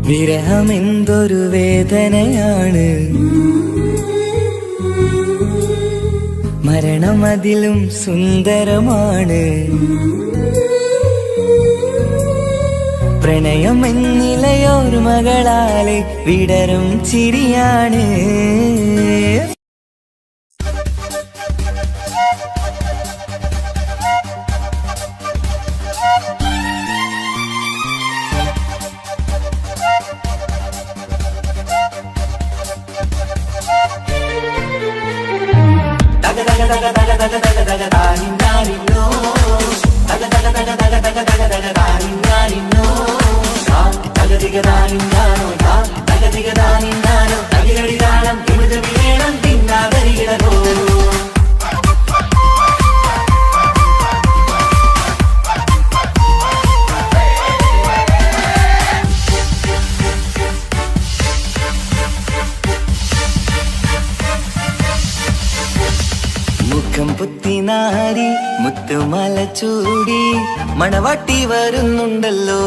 വിരഹമെന്തൊരു വേദനയാണ്, മരണം അതിലും സുന്ദരമാണ്. പ്രണയം എന്നിലയോർമകളാലെ വിടരും ചിരിയാണ്. മുഖം പുത്തിനാരി മുത്തുമല ചൂടി മണവാട്ടി വരുന്നുണ്ടല്ലോ.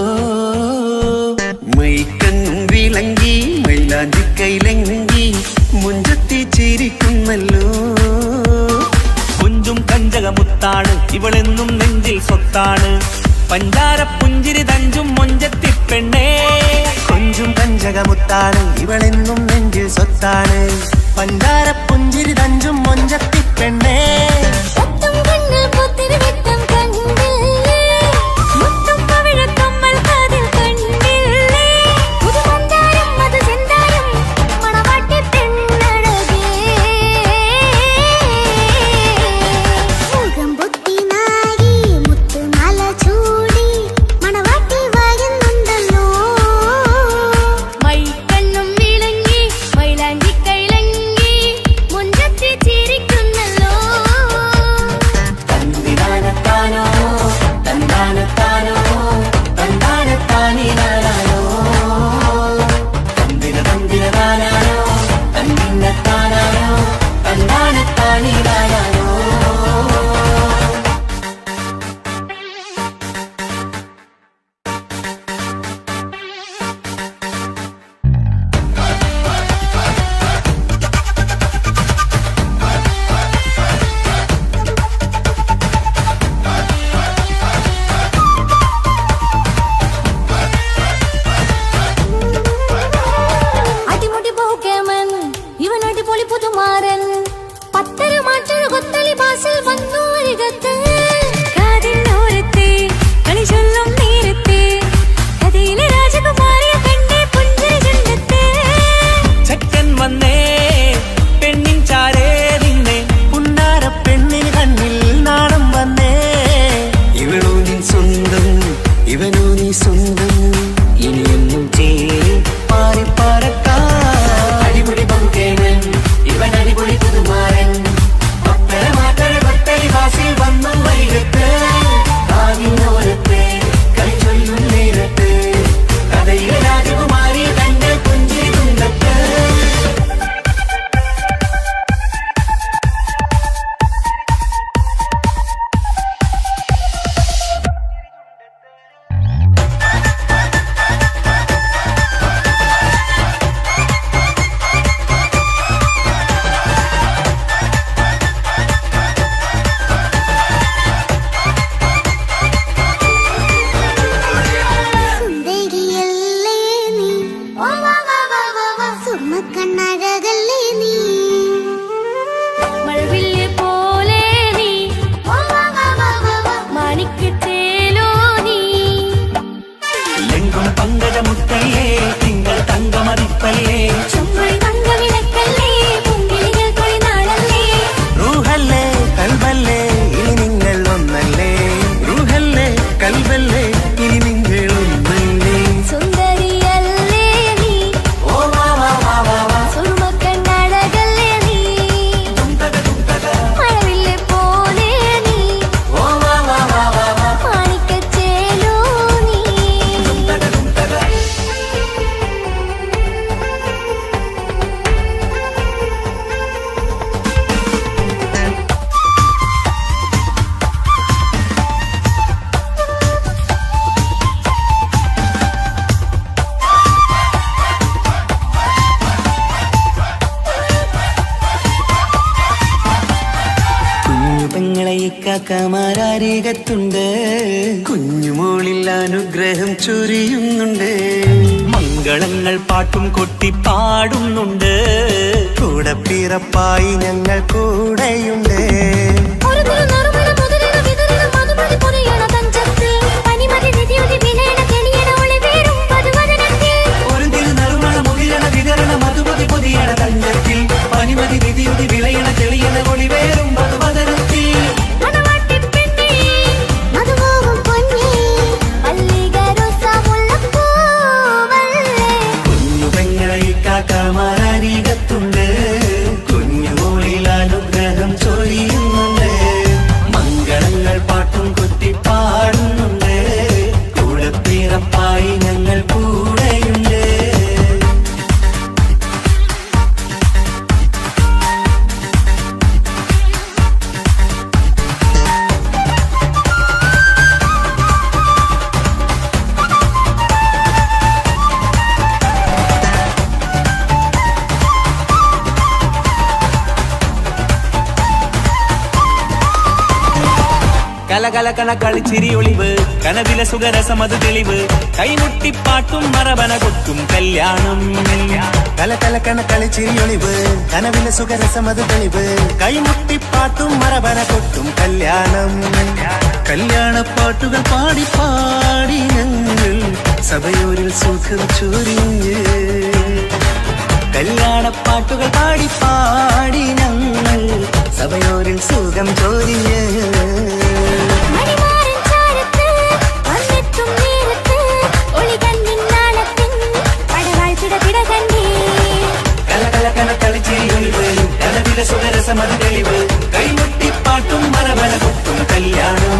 മൈക്കണ്ണും വിളങ്ങി മൈലാഞ്ചി കൈലങ്ങി മുഞ്ചത്തി ചിരിക്കുന്നല്ലോ. കുഞ്ചും കഞ്ചകമുത്താണ് ഇവളെന്നും നെഞ്ചിൽ സ്വത്താണ്. പഞ്ചാര പുഞ്ചിരി തഞ്ചും മൊഞ്ചത്തി പെണ്ണേ. കൊഞ്ചും കഞ്ചകമുത്താണ് ഇവളെന്നും നെഞ്ചിൽ സ്വത്താണ്. പഞ്ചാര പുഞ്ചിരി തഞ്ചും മൊഞ്ചത്തി പെണ്ണേ. കാക്കമാരരികത്തുണ്ട്. കുഞ്ഞുമോളിൽ അനുഗ്രഹം ചൊരിയുന്നുണ്ട്. മംഗളങ്ങൾ പാട്ടും കൊട്ടി പാടുന്നുണ്ട്. കൂടെ പിറപ്പായി ഞങ്ങൾ കൂടെയുണ്ട്. പനിമതി നിധിയുതി വിളയണ തെളിയണ ഒളിവേറും മധുവദനത്തിൽ. കുഞ്ഞുപെങ്ങളെ കാക്കമാരരികത്തുണ്ട്. കുഞ്ഞുമോളിൽ അനുഗ്രഹം ചൊരിയുന്നുണ്ട്. മംഗളങ്ങൾ പാട്ടും കൊത്തി പാടുന്നുണ്ട്. കൂടെ പിറപ്പായി ഞങ്ങൾ കൂടെയുണ്ട്. കലകലകണ കളിച്ചിരി ഒളിവ് കനവില സുഖരസമത് തെളിവ് കൈമുട്ടിപ്പാട്ടും മറവന കൊത്തും കല്യാണം. കലകലക്കണ കളിച്ചിരിയൊളിവ് കനവിലെ സുഖരസമത് തെളിവ് കൈമുട്ടിപ്പാട്ടും മറവന കൊട്ടും കല്യാണം. കല്യാണപ്പാട്ടുകൾ പാടി പാടി ഞങ്ങൾ സഭയോരിൽ സുഖം ചൊരിഞ്ഞ്. കല്യാണപ്പാട്ടുകൾ പാടി പാടി ഞങ്ങൾ സഭയോരിൽ സുഖം ചൊരിഞ്ഞ്. സുഖരസമത് തെളിവ് കൈമുട്ടിപ്പാട്ടും മറവന കൊട്ടും കല്യാണം.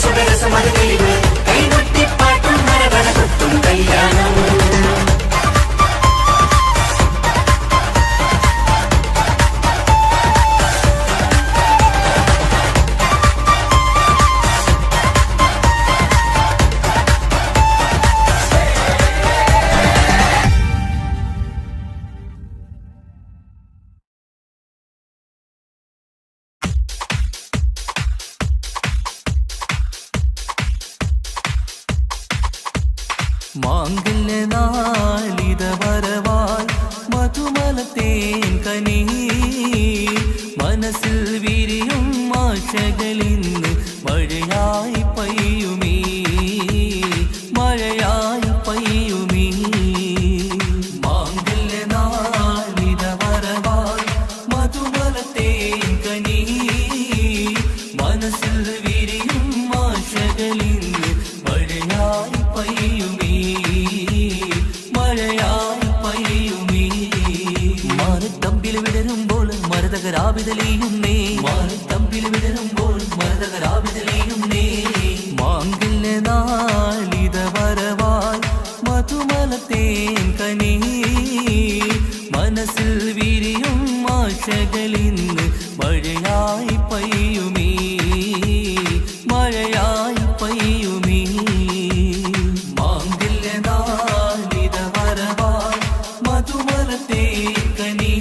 സുഖരസമത് തെളിവ് കൈമുട്ടിപ്പാട്ടും മറവന കൊട്ടും കല്യാണം. മാംഗല്യനാളിത വരവായി മധുമലത്തേൻ കനി മനസ്സിൽ വിരിയും ആശകളിന്ന് മഴയായി പെയ്യുമീ മഴയായി പെയ്യുമീ. മാംഗല്യനാളിത വരവായി മധുമലത്തേൻ കനി മനസ്സിൽ വിരിയും ആശകളിന്ന് മഴയായി പെയ്യുമീ മഴയായി പെയ്യുമീ. മാനത്തമ്പിൽ വിടരുമ്പോൾ മരതകരാവിതലിയുന്നേ മാനത്തമ്പിൽ വിടരുമ്പോൾ മരതകരാവിതലിയുന്നേ. മാംഗല്യനാളിത വരവായി മധുമലത്തേൻ കനി മനസ്സിൽ വിരിയും ആശകളിന്ന് മഴയായി പെയ്യുമീ മഴയായി പെയ്യുമീ. മാംഗല്യനാളിത വരവായി മധുമലത്തേൻ കനി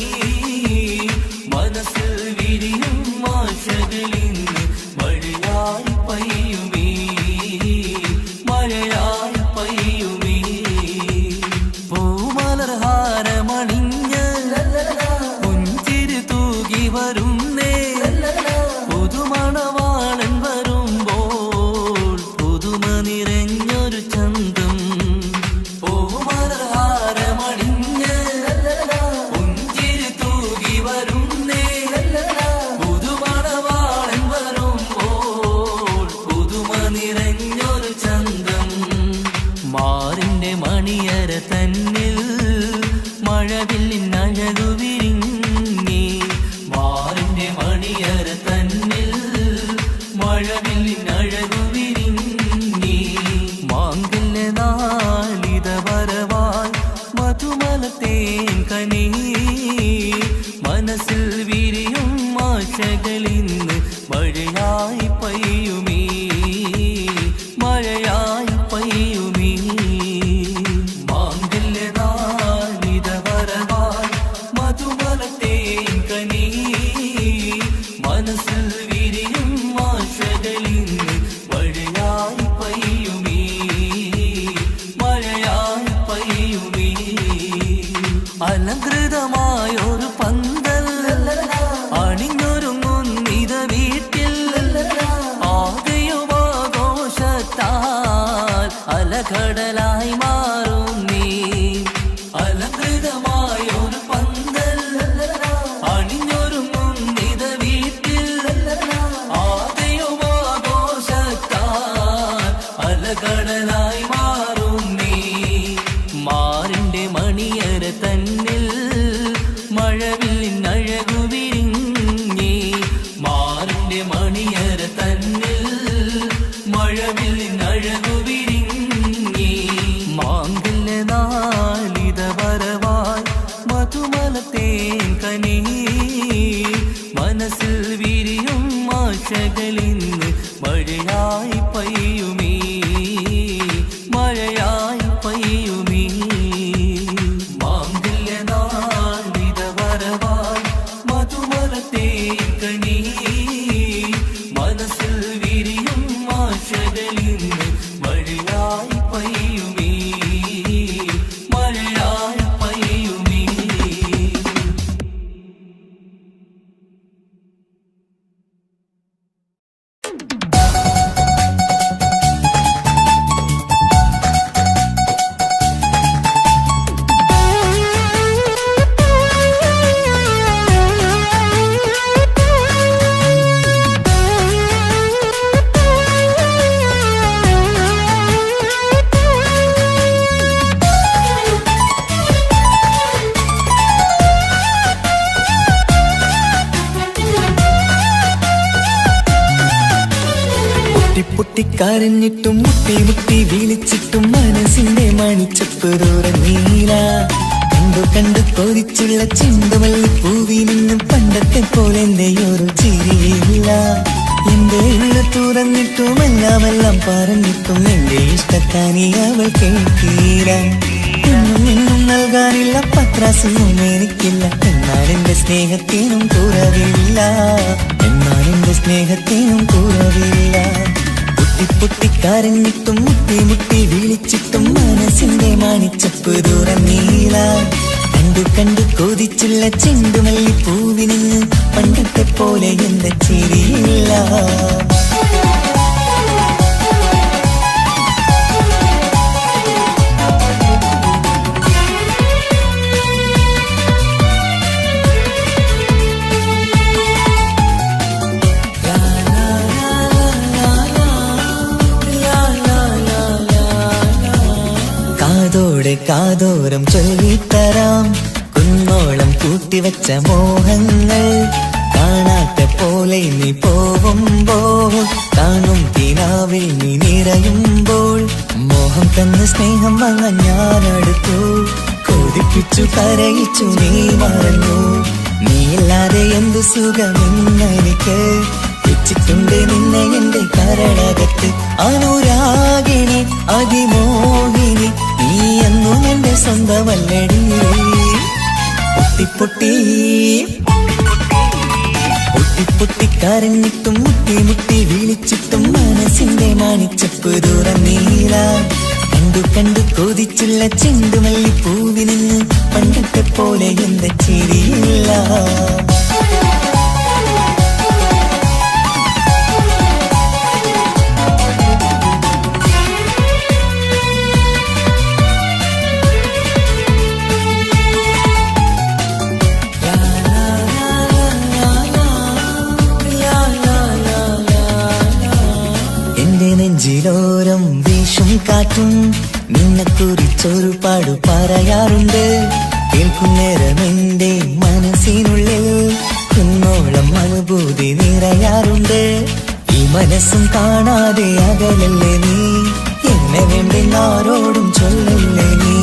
മനസ്സിൽ വിരിയും ആശകളിന്ന് മഴയായി പെയ്യുമീ മഴയായി പെയ്യുമീ. പൂമലർഹാരമണിഞ്ഞ് പുഞ്ചിരി തൂകി വരുന്നേ പുതുമണവാളൻ വരുമ്പോൾ പുതുമ നിറഞ്ഞൊരു ചന്തം. പൂമലർഹാരമണിഞ്ഞ് പുഞ്ചിരി തൂകി വരുന്നേ പുതുമണവാളൻ വരുമ്പോൾ പുതുമ നിറഞ്ഞൊരു ചന്തം. മാറിന്റെ മണിയര തന്നിൽ മഴവില്ലിനഴകു വിരിഞ്ഞി മാറിന്റെ മണിയര തന്നിൽ മഴവില്ലിനഴകു വിരിഞ്ഞി. മാംഗല്യനാളിത വരവായി മധുമലത്തേൻ കനി മനസ്സിൽ വിരിയും ആശകളിന്ന് മഴയായി പെയ്യുമീ മഴയായി പെയ്യുമീ. അലങ്കൃതമായൊരു പന്തൽ അണിഞ്ഞൊരുങ്ങുന്നിത വീട്ടിൽ ആകെയുമാഘോഷത്താൽ അലകടലായി മാറും നീ. അലങ്കൃതമായൊരു പന്തൽ അണിഞ്ഞൊരുങ്ങുന്നിത വീട്ടിൽ ആകെയുമാഘോഷത്താൽ അലകടലായി മാറും നീ. മാറിന്റെ മണിയര തന്നിൽ മഴവില്ലിനഴകു വിരിഞ്ഞി. മാറിന്റെ മണിയര തന്നിൽ മഴവില്ലിനഴകു വിരിഞ്ഞി. മാങ്കല്യ നാളിത വരവായി മധുമലത്തേൻ കനി. മനസ്സിൽ വിരിയും ആശകളിന്ന് മഴയായി പെയ്യുമീ, മഴയായി പെയ്യുമീ. മാങ്കല്യ നാളിത വരവായി മധുമലത്തേൻ കനി. മനസ്സിൽ വിരിയും ആശകളിന്ന് മഴയായി പെയ്യുമീ, മഴയായി പെയ്യുമീ. പൊട്ടിക്കരഞ്ഞിട്ടും മുട്ടി മുട്ടി വിളിച്ചിട്ടും മനസ്സിന്റെ മണിച്ചപ്പുറീല. കണ്ടു കണ്ടു കൊതിച്ചുള്ള ചെണ്ടുമല്ലി പൂവിനും പണ്ടത്തെ പോലെ എന്റെ ഒരു ചിരിയില്ല. എന്റെ ഉള്ള തുറന്നിട്ടും എല്ലാം പറഞ്ഞിട്ടും എന്റെ ഇഷ്ടക്കാനി അവൾ കേൾക്കീല. എന്നും നൽകാനില്ല പത്രാസൊന്നും എനിക്കില്ല. എന്നാൽ എന്റെ സ്നേഹത്തിനും കുറവില്ല, എന്നാൽ എന്റെ സ്നേഹത്തിനും കുറവില്ല. പൊട്ടിക്കരഞ്ഞിട്ടും മുട്ടി മുട്ടി വിളിച്ചിട്ടും മനസ്സിന്റെ മാണിച്ചപ്പ് തുറന്നീല. കണ്ടു കണ്ടു കൊതിച്ചുള്ള ചെണ്ടുമല്ലി പൂവിന് പണ്ടത്തെ പോലെ എന്റെ ചിരിയില്ല. കാതോരം ചൊല്ലിത്തരാം കുന്നോളം കൂട്ടിവച്ച മോഹങ്ങൾ. കാണാത്ത പോലെ നീ പോവുമ്പോൾ കാണും കിനാവിൽ നീ നിറയുമ്പോൾ മോഹം തന്ന സ്നേഹം വാങ്ങാൻ ഞാനടുത്തു. കൊതിപ്പിച്ചു കരയിച്ചു നീ മറന്നു. നീയില്ലാതെ എന്തു സുഖമെന്നെനിക്ക്. വെച്ചിട്ടുണ്ട് നിന്നെ എന്റെ കരളകത്ത്. അനുരാഗിണി അതിമോഹിനി നീ എന്നും എന്റെ സ്വന്തമല്ലടി. പൊട്ടിക്കരഞ്ഞിട്ടും മുട്ടി മുട്ടി വിളിച്ചിട്ടും മനസ്സിന്റെ മാണിച്ചപ്പ് തുറന്നീല. കണ്ടു കണ്ടു കൊതിച്ചുള്ള ചെണ്ടുമല്ലി പൂവിന് പണ്ടത്തെ പോലെ എന്റെ ചിരിയില്ല. നെഞ്ചിലോരം വീശും കാറ്റും നിന്നെക്കുറിച്ചൊരു പാടു പറയാറുണ്ട്. കേൾക്കുന്നേരം എന്റെ മനസ്സിനുള്ളിൽ കുന്നോളം അനുഭൂതി നിറയാറുണ്ട്. ഈ മനസ്സും കാണാതെ അകലല്ലേ നീ. എന്നെ വേണ്ടെന്നാരോടും ചൊല്ലല്ലേ നീ.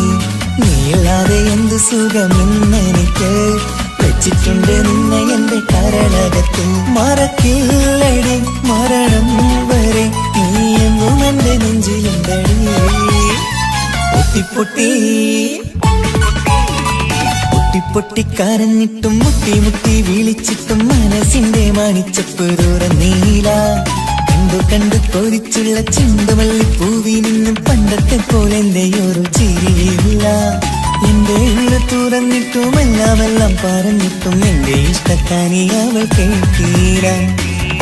നീയില്ലാതെ എന്ത് സുഖമെന്നെനിക്ക്. വെച്ചിട്ടുണ്ട് നിന്നെ എന്റെ കരളകത്ത്. മറക്കില്ലടി മരണം വരെ നീ എന്നും എന്റെ നെഞ്ചിലുണ്ടടി. പൊട്ടിക്കരഞ്ഞിട്ടും മുട്ടി മുട്ടി വിളിച്ചിട്ടും മനസ്സിന്റെ മാണിച്ചപ്പ് തുറന്നീല. കണ്ടു കണ്ടു കൊതിച്ചുള്ള ചെണ്ടുമല്ലി പൂവിനും പണ്ടത്തെ പോലെ എന്റെ ഒരു ചിരിയില്ല. എന്റെ ഉള്ളു തുറന്നിട്ടും എല്ലാം പറഞ്ഞിട്ടും എന്റെ ഇഷ്ടക്കാനി അവൾ കേൾക്കീര.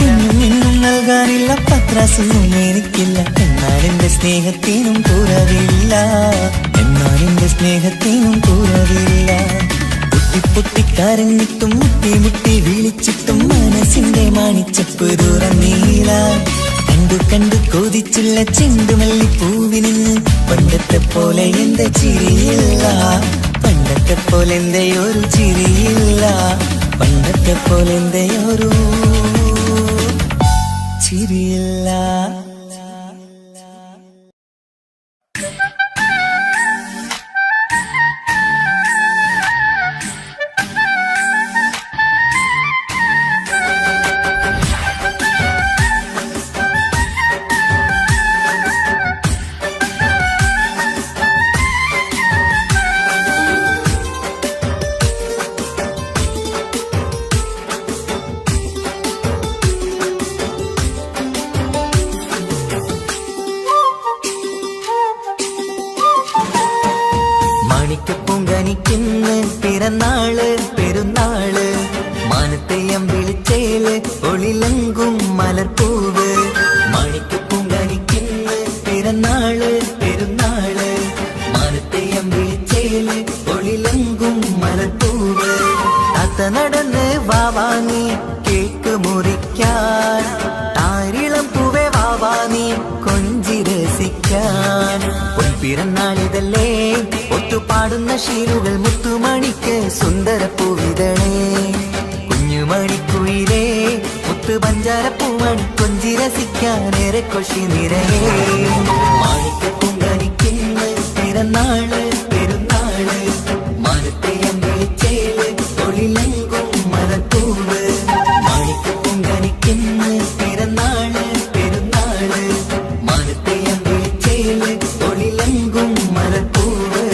ഒന്നും ഇന്നും നൽകാനില്ല, പത്രാസൊന്നും എനിക്കില്ല. എന്നാൽ എന്റെ സ്നേഹത്തിനും കുറവില്ല, എന്നാൽ എന്റെ സ്നേഹത്തിനും കുറവില്ല. പൊട്ടിപ്പൊട്ടിക്കരഞ്ഞിട്ടും മുട്ടി മുട്ടി വിളിച്ചിട്ടും മനസ്സിന്റെ മാണിച്ചപ്പ് തുറന്നീല. കണ്ടു കണ്ടു കൊതിച്ചുള്ള ചെണ്ടുമല്ലിപ്പൂവിന് പണ്ടത്തെ പോലെ എന്റെ ചിരിയില്ല, പണ്ടത്തെ പോലെ എന്റെ ഒരു ചിരിയില്ല, പണ്ടത്തെ പോലെ എന്റെ ഒരു ചിരിയില്ല. മാണിക്കപ്പൂങ്കനിക്കിന്ന് പിറന്നാള് പെരുന്നാള്, മാനത്തെയം വിളിച്ചേല് ഒളിലങ്കും മലർപ്പൂവ്. മാണിക്കപ്പൂങ്കനിക്കിന്ന് പിറന്നാള് പെരുന്നാള്, മാനത്തെയം വിളിച്ചേല് ഒളിലങ്കും മലർപ്പൂവ്. താത്ത നടന്ന് വാവാനി കേക്ക് മുറിക്കാൻ, താരിളം പൂവേ വാവാനി കൊഞ്ചി രസിക്കാൻ. പിറന്നാളിതല്ലേ ഒത്തുപാടുന്ന ശീലുകൾ മുത്തുമണിക്ക് സുന്ദരപ്പൂവിതളേ. കുഞ്ഞുമണിക്കുയിലേ മുത്തു പഞ്ചാരപ്പൂമണി കൊഞ്ചി രസിക്കാനേറെ കൊഷി നിറയേ. മാണിക്കപ്പൂങ്കനിക്കിന്ന് പിറന്നാള് പെരുന്നാള്, മാനത്തെയം വിളിച്ചേല് ഒളിലങ്കും മലർപ്പൂവ്. മാണിക്കപ്പൂങ്കനിക്കിന്ന് പിറന്നാള് പെരുന്നാള്, മാനത്തെയം വിളിച്ചേല് ഒളിലങ്കും മലർപ്പൂവ്.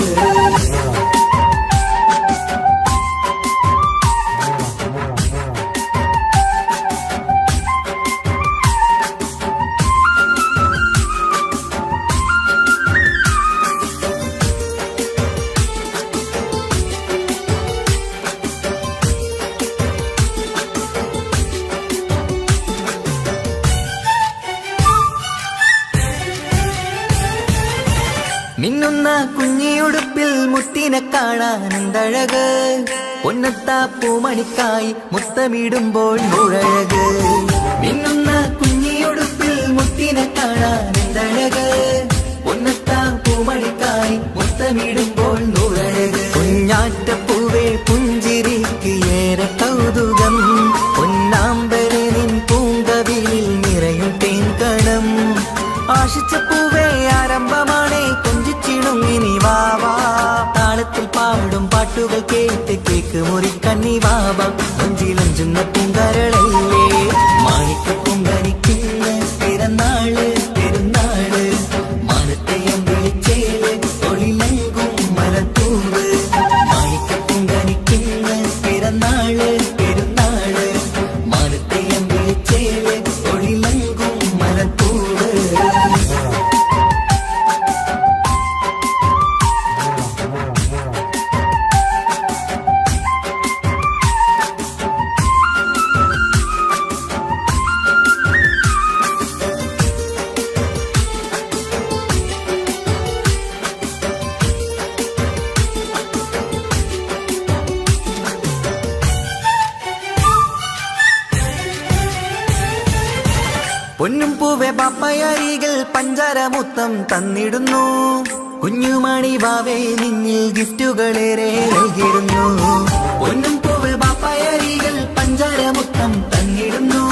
മിന്നുന്ന കുഞ്ഞിയുടുപ്പിൽ മുത്തിനെ കാണാൻ എന്തഴക്, പൊന്നത്താ പൂമണിക്കായി മുത്തമിടുമ്പോൾ മുഴഴക്. മിന്നുന്ന കുഞ്ഞിയുടുപ്പിൽ മുത്തിനെ കാണാൻ എന്തഴക്, പൊന്നത്താ പൂമണിക്കായി മുത്തമിടുമ്പോൾ മുഴഴക്. കുഞ്ഞാറ്റപ്പൂവേ പുഞ്ചിരിക്ക് ഏറെ കൗതുകം, പൊന്നാമ്പരെ നിൻ പൂങ്കവിളിൽ നിറയും തേൻകണം. ആശിച്ച പൂവേ ആരംഭമാണേ കൊഞ്ചിച്ചിടും ഇനി വാവാ, താളത്തിൽ പാടും പാട്ടുകൾ കേട്ട് കേക്ക് മുറിക്കണ്ണി വാവാ. കൊഞ്ചിലഞ്ചുന്ന പൂങ്കരളല്ലേ മാണിക്കപ്പൂങ്കനിക്കിന്ന് പിറന്നാള് പെരുന്നാള്, മാനത്തെയം വിളിച്ചേല് ഒളിലങ്കും മലർപ്പൂവ്. മാണിക്കപ്പൂങ്കനിക്കിന്ന് പിറന്നാള് പെരുന്നാള്, മാനത്തെയം വിളിച്ചേല് ഒളിലങ്കും മലർപ്പൂവ്. പൊന്നും പൂവെ പാപ്പയരികൾ പഞ്ചാരമുത്തം തന്നിടുന്നു, കുഞ്ഞുമണി വാവേ നിന്നിൽ ഗിഫ്റ്റുകളേറെ നൽകിയിരുന്നു. പൊന്നും പൂവെ പാപ്പയരികൾ പഞ്ചാരമുത്തം തന്നിടുന്നു,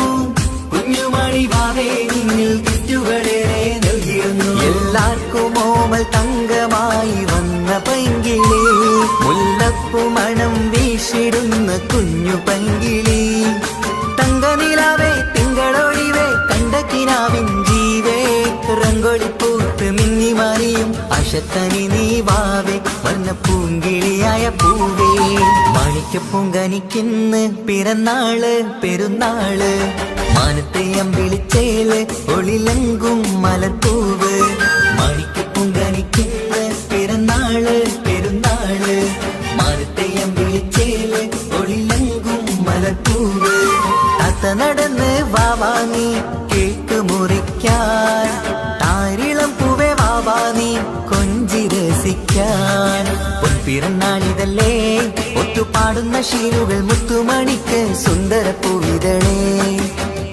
കുഞ്ഞുമണി വാവേ നിന്നിൽ ഗിഫ്റ്റുകളേറെ നൽകിയിരുന്നു. എല്ലാവർക്കും ഓമൽ തങ്കമായി വന്ന പൈങ്കിളി, മുല്ലപ്പൂ മണം വീശിടുന്ന കുഞ്ഞു പൈങ്കിളി. തങ്കനിലാവേ തിങ്കളൊഴിവേ കണ്ടക്കിനാവിൻ ജീവേ, റംഗോളിപ്പൂത്ത് മിന്നി മാറിയും അശത്തനി നീ വാവേ, വർണ്ണ പൂങ്കിളിയായ പൂവേ. മാണിക്കപ്പൂങ്കനിക്കിന്ന് പിറന്നാള് പെരുന്നാള്, മാനത്തെയം വിളിച്ചേല് ഒളിലങ്കും മലർപ്പൂവ്. മാണിക്കപ്പൂങ്കനിക്കിന്ന് പിറന്നാള് പെരുന്നാള്, പശീനുകൾ മുത്തുമണിക്ക് സുന്ദര പൂവിതളേ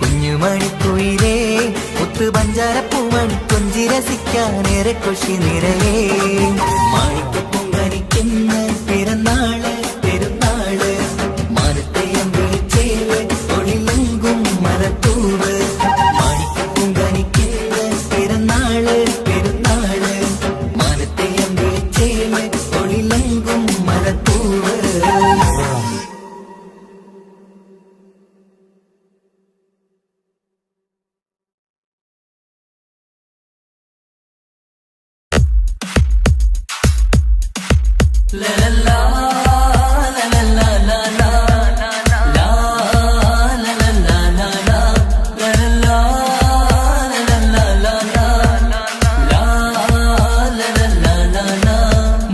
കുഞ്ഞുമണിക്കുയിലേ മുത്തു പഞ്ചാരപ്പൂമണി കൊഞ്ചി രസിക്കാനേറെ കൊഷി നിറയേ മാണിക്ക് പൊങ്കനിക്കുന്ന പിറന്നാള് പെരുന്നാള് മാനത്തെയം വിളിച്ചേല് ഒളിലെങ്കും മരത്തൂവ് മാണിക്ക് പൊങ്കനിക്കുന്ന പിറന്നാള് പെരുന്നാള് മാനത്തെയം വിളിച്ചേല് ഒളിലെങ്കും മരത്തൂവ്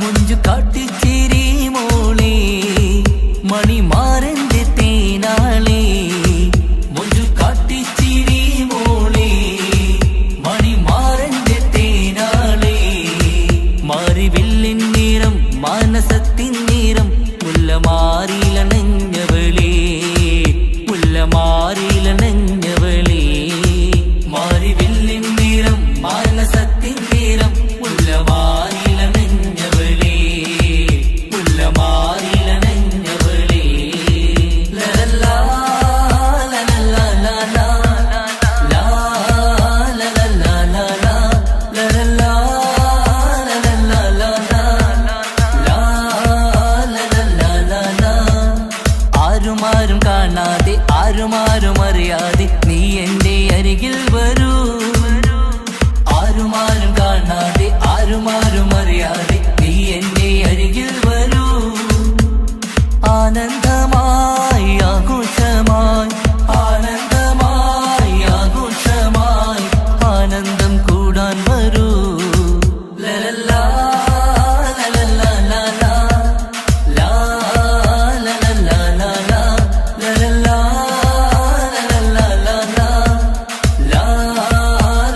മുഞ്ചു കാട്ടിച്ചിരി മോളെ മണിമാരന്റെ തേനാളെ മുഞ്ചു കാട്ടിച്ചിരി മോളെ മണിമാരന്റെ തേനാളെ മാറിവില്ലിൻ നിറം മാനസത്തിൻ നിറം മുല്ലമാറിലണഞ്ഞവളേ മുല്ലമാറിലണഞ്ഞവളേ മാറിവില്ലിൻ നിറം മാനസത്തിൻ നിറം മുല്ലമാറിലണഞ്ഞവളേ മുല്ലമാറിലണഞ്ഞവളേ ലലല്ലാ ലലല്ലാ ലലാ ലാ ലലല്ലാ ലലാ ലലല്ലാ ലലല്ലാ ലലാ ലാ ലലല്ലാ ലലാ ആരുമാരും കാണാതെ ആരുമാരും അറിയാതെ നീ എന്റെ അരികിൽ വരൂ ആരുമാരും കാണാതെ ആരുമാരും അറിയാതെ നീ എന്റെ അരികിൽ വരൂ ആനന്ദമായി ആഘോഷമായി ആനന്ദമായി ആഘോഷമായി ആനന്ദം കൂടാൻ വരൂ ലലല്ലാ ലലല്ലാ ലലാ ലാ ലലല്ലാ ലലാ ലലല്ലാ ലലല്ലാ ലലാ ലാ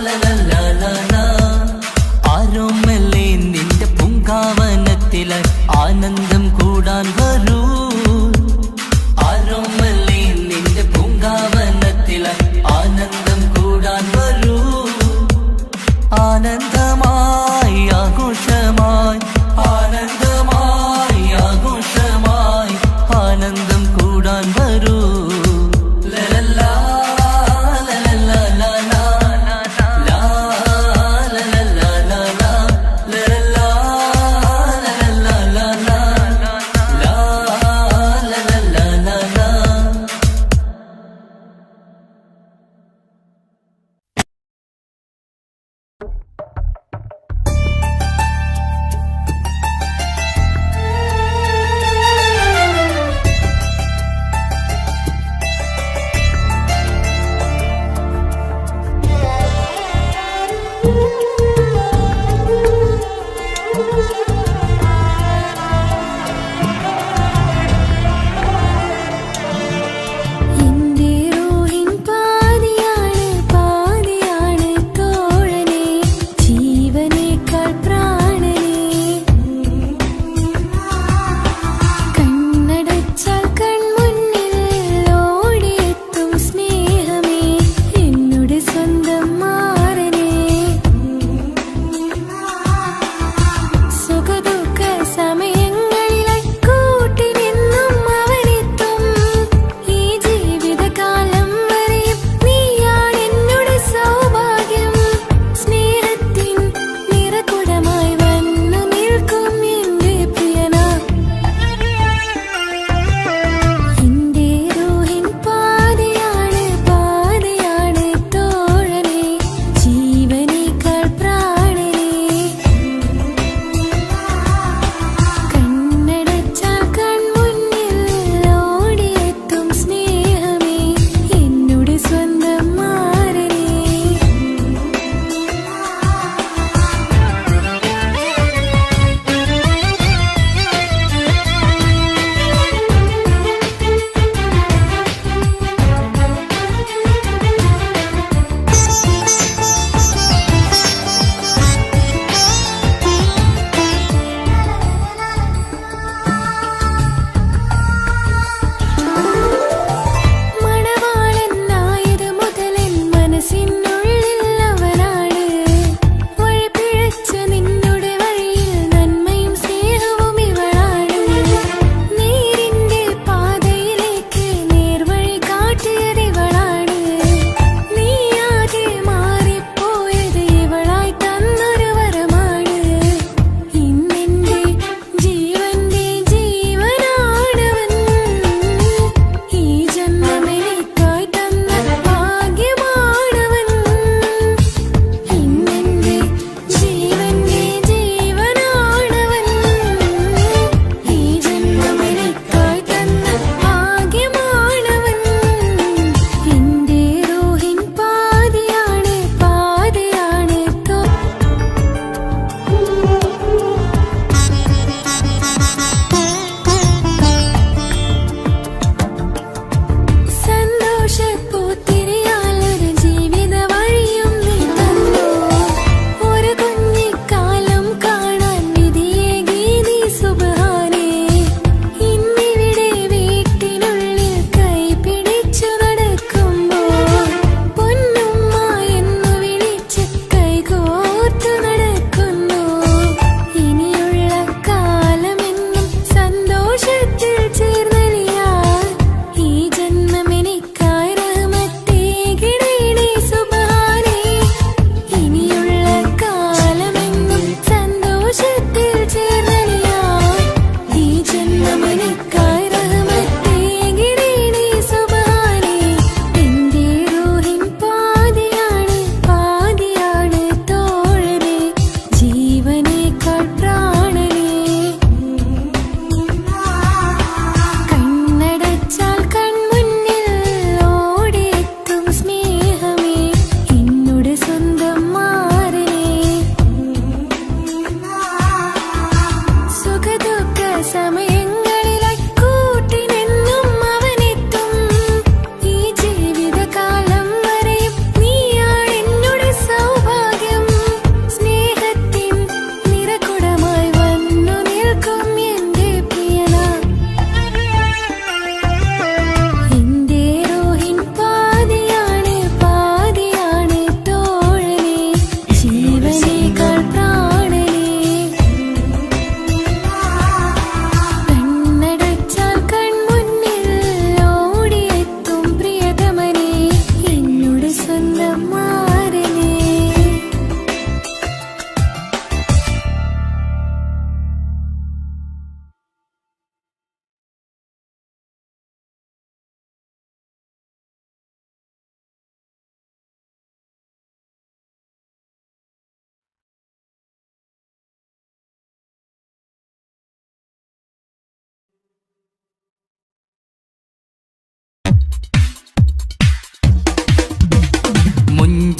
ലലല്ലാ ലലാ ആരോമല്ലേ നിന്റെ പൂങ്കാവനത്തിലായി ആനന്ദം കൂടാൻ വരൂ ആരോമല്ലേ നിന്റെ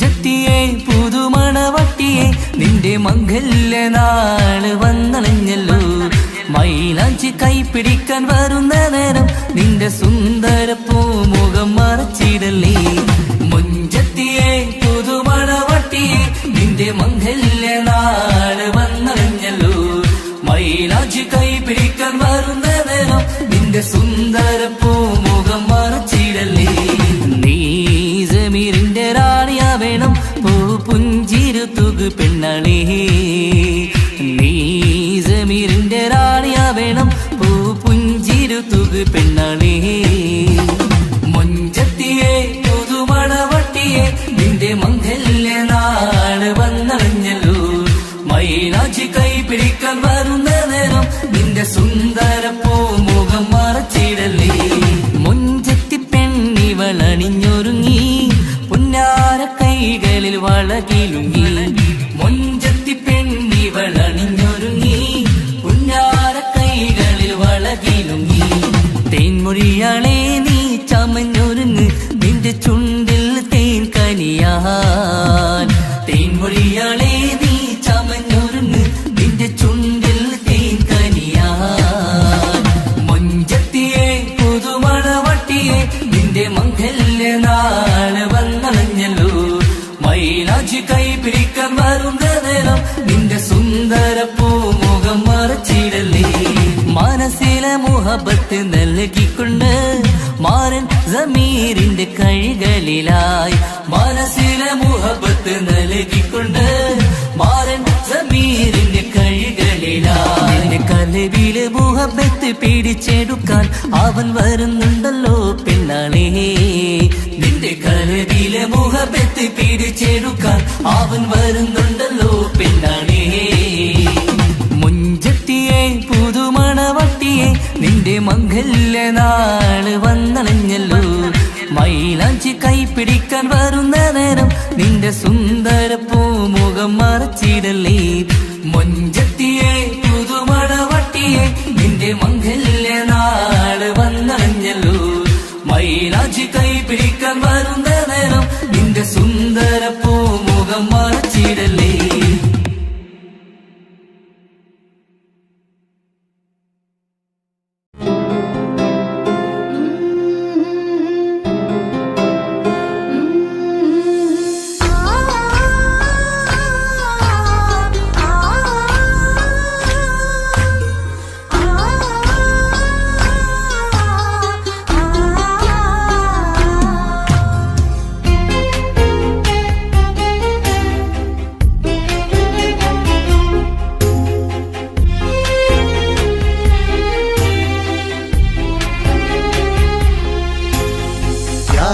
മുഞ്ചത്തിയെ പുതുമണവട്ടിയെ നിന്റെ മംഗല്യ നാള് വന്നണഞ്ഞല്ലോ മൈലാഞ്ചി കൈപിടിക്കാൻ വരുന്ന നേരം നിന്റെ സുന്ദര പൂമുഖം മറച്ചിടല്ലേ മുഞ്ചത്തിയെ പുതുമണവട്ടിയെ നിന്റെ മംഗല്യ നാള് വന്നണഞ്ഞല്ലോ മൈലാഞ്ചി കൈപിടിക്കാൻ വരുന്ന നേരം നിന്റെ സുന്ദര പൂമുഖം മറച്ചിടല്ലേ നീ ജമീറിന്റെ റാണിയാ വേണം പൂ പുഞ്ചിരു തുകു പെണ്ണളേ നീ ജമീറിന്റെ റാണിയാ വേണം പൂ പുഞ്ചിരു തുകു പെണ്ണളേ മുഞ്ചത്തിയെ പുതുമണവട്ടിയെ നിന്റെ മംഗല്യ നാള് വന്നണഞ്ഞല്ലോ മൈലാഞ്ചി കൈപിടിക്കാൻ വരുന്ന നേരം നിന്റെ സുന്ദര പൂമുഖം മറച്ചിടല്ലേ മുഞ്ചത്തി പെണ്ണിവളണിഞ്ഞൊരുങ്ങി പുന്നാര കൈകളിൽ വളകിലുങ്ങി മുഞ്ചത്തി പെണ്ണിവളണിഞ്ഞൊരുങ്ങി പുന്നാര കൈകളിൽ വളകിലുങ്ങി തേൻമൊഴിയാളെ നീ ചമഞ്ഞൊരുങ്ങ് നിന്റെ ചുണ്ടിൽ തേൻ കനിയാൻ തേൻമൊഴിയാളെ നീ ചമഞ്ഞൊരുങ്ങ് നിന്റെ ചുണ്ടിൽ തേൻ കനിയാൻ മുഞ്ചത്തിയെ പുതുമണവട്ടിയെ നിന്റെ മംഗല്യ നാള് വന്നണഞ്ഞല്ലോ മൈലാഞ്ചി കൈപിടിക്കാൻ വരുന്ന നേരം നിന്റെ സുന്ദര പൂമുഖം മറച്ചിടല്ലേ മനസ്സിലെ മുഹബത്ത് നൽകിക്കൊണ്ട് മാരൻ ജമീറിന്റെ കൈകളിലായി മനസ്സിലെ മുഹബത്ത് നൽകിക്കൊണ്ട് മാരൻ ജമീറിന്റെ കൈകളിലായി നിന്റെ കലവിലെ മുഹബത്ത് പിടിച്ചെടുക്കാൻ അവൻ വരുന്നുണ്ടല്ലോ പെണ്ണാളേ നിന്റെ കലവിലെ മുഹബത്ത് പിടിച്ചെടുക്കാൻ അവൻ വരുന്നുണ്ടല്ലോ പെണ്ണാളേ മുഞ്ചത്തിയെ പുതുമണവട്ടിയെ നിന്റെ മംഗല്യ നാള് വന്നണഞ്ഞല്ലോ മൈലാഞ്ചി കൈപിടിക്കാൻ വരുന്ന നേരം നിന്റെ സുന്ദര പൂമുഖം മറച്ചിടല്ലേ മുഞ്ചത്തിയെ പുതുമണവട്ടിയെ നിന്റെ മംഗല്യ നാള് വന്നണഞ്ഞല്ലോ മൈലാഞ്ചി കൈപിടിക്കാൻ വരുന്ന നേരം നിന്റെ സുന്ദര പൂമുഖം മറച്ചിടല്ലേ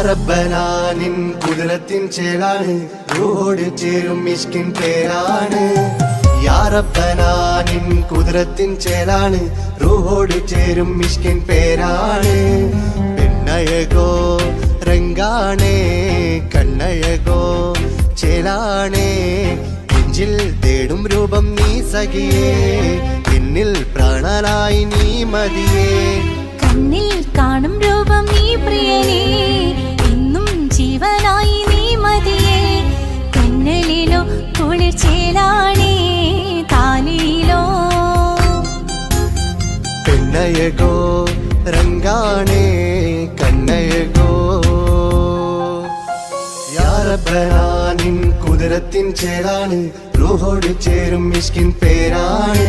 റബ്ബനാനിൻ കുതിരത്തിൻ ചേലാണ് റൂഹോട് ചേരും മിഷ്കിൻ പേരാണ് യാ റബ്ബനാനിൻ കുതിരത്തിൻ ചേലാണ് റൂഹോട് ചേരും മിഷ്കിൻ പേരാണ് പെണ്ണഴകോ രംഗാണേ കണ്ണഴകോ ചേലാണേ നെഞ്ചിൽ തേടും രൂപം നീ സഖിയേ പിന്നിൽ പ്രാണനായി നീ മതിയേ കണ്ണിൽ കാണും രൂപം നീ പ്രിയനേ ഇന്നും ജീവനായി നീ മതിയേ കണ്ണലിലോ കുളിർച്ചേലാണേ താലിയിലോ പെണ്ണഴകോ രംഗാണേ കണ്ണഴകോ യാ റബ്ബനാനിൻ കുതിരത്തിൻ ചേലാണ് റൂഹോട് ചേരും മിഷ്കിൻ പേരാണ്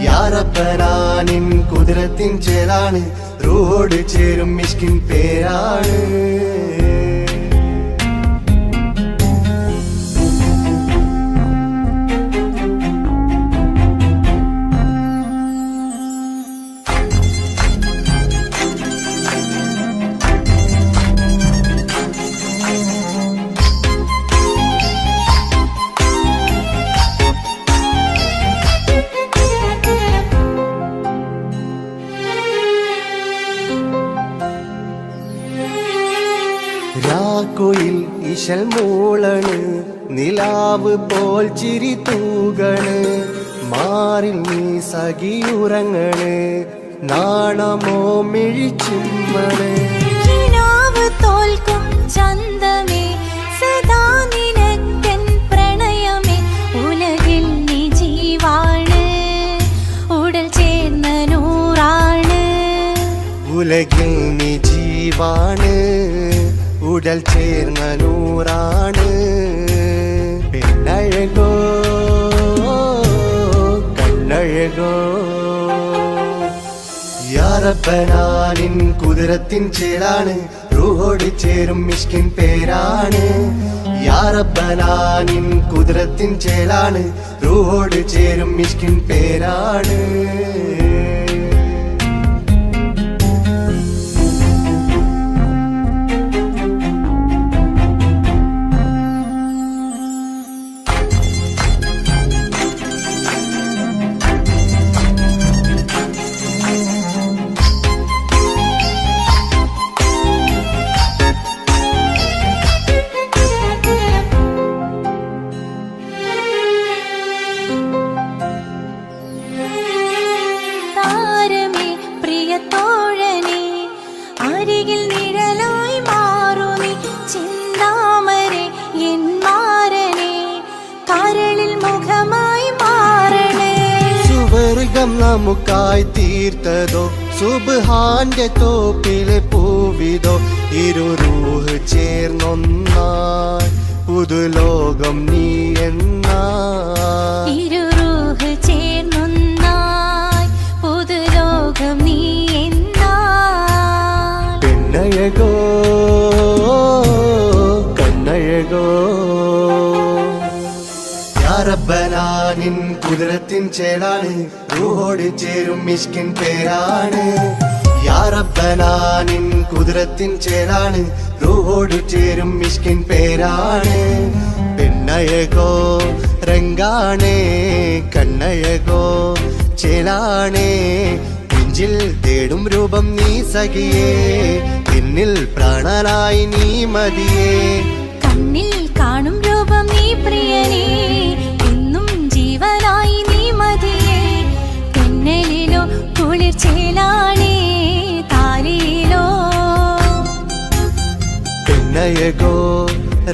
യാ റബ്ബനാനിൻ കുതിരത്തിൻ ചേലാണ് റൂഹോട് ചേരും മിഷ്കിൻ പേരാണ് രാക്കുയിൽ ഇശൽ മൂളണ് നിലാവ് പോൽ ചിരി തൂകണ് മാറിൽ നീ സഖിയുറങ്ങണ് നാണമോ മിഴിച്ചുമ്മണ് കിനാവ് തോൽക്കും ചന്തമേ സദാ നിന ഉലകിൽ നീ ജീവാണ്, ഉടൽ ചേർന്ന നൂറാണ്. പെണ്ണഴകോ കണ്ണഴകോ യാ റബ്ബനാ നിൻ കുതിരത്തിൻ ചേലാണ്, റൂഹോട് ചേരും മിഷ്കിൻ പേരാണ്. യാ റബ്ബനാ നിൻ കുതിരത്തിൻ ചേലാണ്, റൂഹോട് ചേരും മിഷ്കിൻ പേരാണ്. താരമേ പ്രിയത്തോഴനേ, അരികിൽ നിഴലായി മാറുമി ചിന്താമരേ എൻ മാരനേ, കരളിൽ മുഖമായി മാറണേ. സുവർഗം നമുക്കായി തീർത്തതോ സുബ്ഹാന്റെ തോപ്പിലെ പൂവിതോ, ഇരു റൂഹ് ചേർന്നൊന്നായി പുതുലോകം നീ എന്നായി. ഇരു റൂഹ് ചേർന്നൊന്നായി പുതുലോകം നീ എന്നായി. പെണ്ണഴകോ കണ്ണഴകോ യാ റബ്ബനാ നിൻ കുതിരത്തിൻ ചേലാണ്, റൂഹോട് ചേരും മിഷ്കിൻ പേരാണ്. യാ റബ്ബനാ നിൻ കുതിരത്തിൻ ചേലാണ്, റൂഹോട് ചേരും മിഷ്കിൻ പേരാണ്. പെണ്ണഴകോ രംഗാണേ കണ്ണഴകോ ചേലാണേ, നെഞ്ചിൽ തേടും രൂപം നീ സഖിയേ, പിന്നിൽ പ്രാണനായി നീ മതിയേ. കണ്ണിൽ കാണും രൂപം നീ പ്രിയനേ, എന്നും ജീവനായി നീ മതിയേ. തെന്നലിലോ കുളിർ ചേലാണേ, താലിയിലോ പെണ്ണഴകോ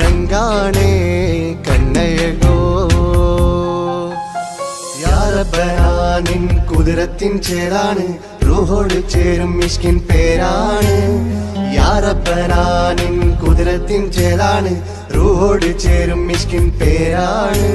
രംഗാണേ കണ്ണഴകോ യാ റബ്ബനാ നിൻ കുതിരത്തിൻ ചേലാണ്, റൂഹോട് ചേരും മിഷ്കിൻ പേരാണ്. യാ റബ്ബനാ നിൻ കുതിരത്തിൻ ചേലാണ്, റൂഹോട് ചേരും മിഷ്കിൻ പേരാണ്.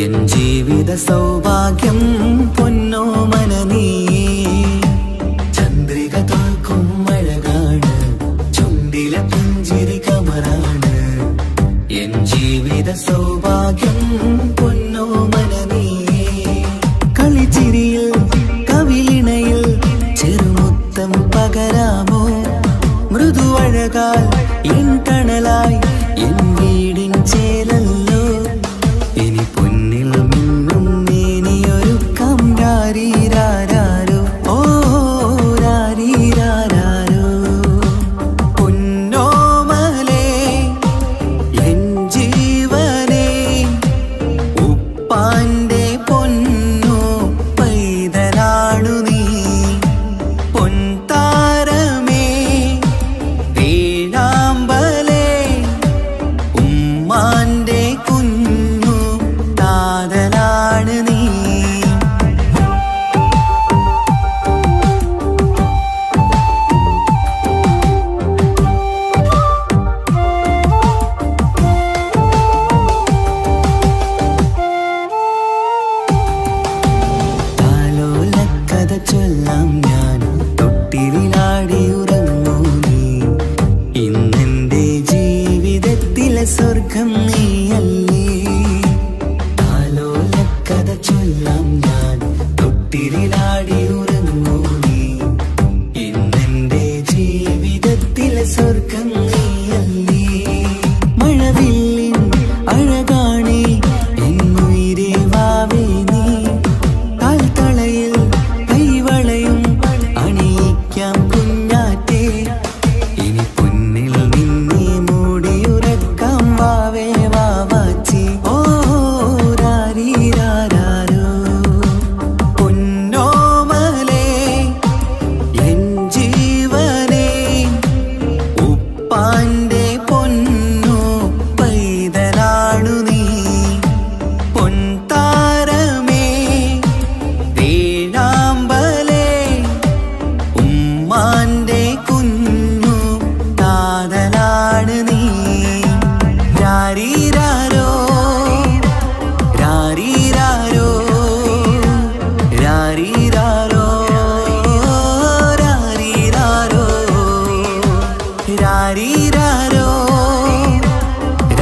എൻ ജീവിത സൗഭാഗ്യം പൊന്നോമന നീ പകരാമോ മൃദുവഴകാൽ എൻ തണലായി എൻ വീടിൻ ചേലല്ലോ ഇനി പൊന്നിൽ മിന്നും ഇനിയൊരുക്കം രാരീരാരോ ഓ രാരീരാരോ പൊന്നോമലേ എൻ ജീവനേ ഉപ്പാന്റെ പൊന്നോ പൈതലാണു നീ പൊൻതാരമേ വേഴാമ്പലേ ഉമ്മാന്റെ കുഞ്ഞു താതലാണ് നീ താലോലക്കഥ ചൊല്ലാം ഞാൻ തൊട്ടിലാടി ഉറങ്ങൂ നീ ഇന്നെന്റെ ജീവിതത്തിലെ സ്വർഗം നീയല്ലേ താലോലക്കഥ ചൊല്ലാം ഞാൻ തൊട്ടിലാടി ഉറങ്ങൂ നീ ഇന്നെന്റെ ജീവിതത്തിലെ സ്വർഗം നീയല്ലേ മഴവില്ലിൻ അഴകാണേ എന്നുയിരേ വാവേ നീ കാൽത്തളയിൽ കൈവളയും അണിയിക്കാം കുഞ്ഞാറ്റേ ഇനി പൊന്നിൽ നിന്നെ മൂടിയുറക്കാം വാവേ വാവാച്ചി ഓ രാരീരാരോ പൊന്നോമലേ എൻ ജീവനേ ഉപ്പാന്റെ പൊന്നോ പൈതലാണു നീ പൊൻതാരമേ വേഴാമ്പലേ ഉമ്മാന്റെ കുഞ്ഞു താതലാണ് നീ രാരീരാരോ രാരീരാരോ രാരീരാരോ രാരീരാരോ രാരീരാരോ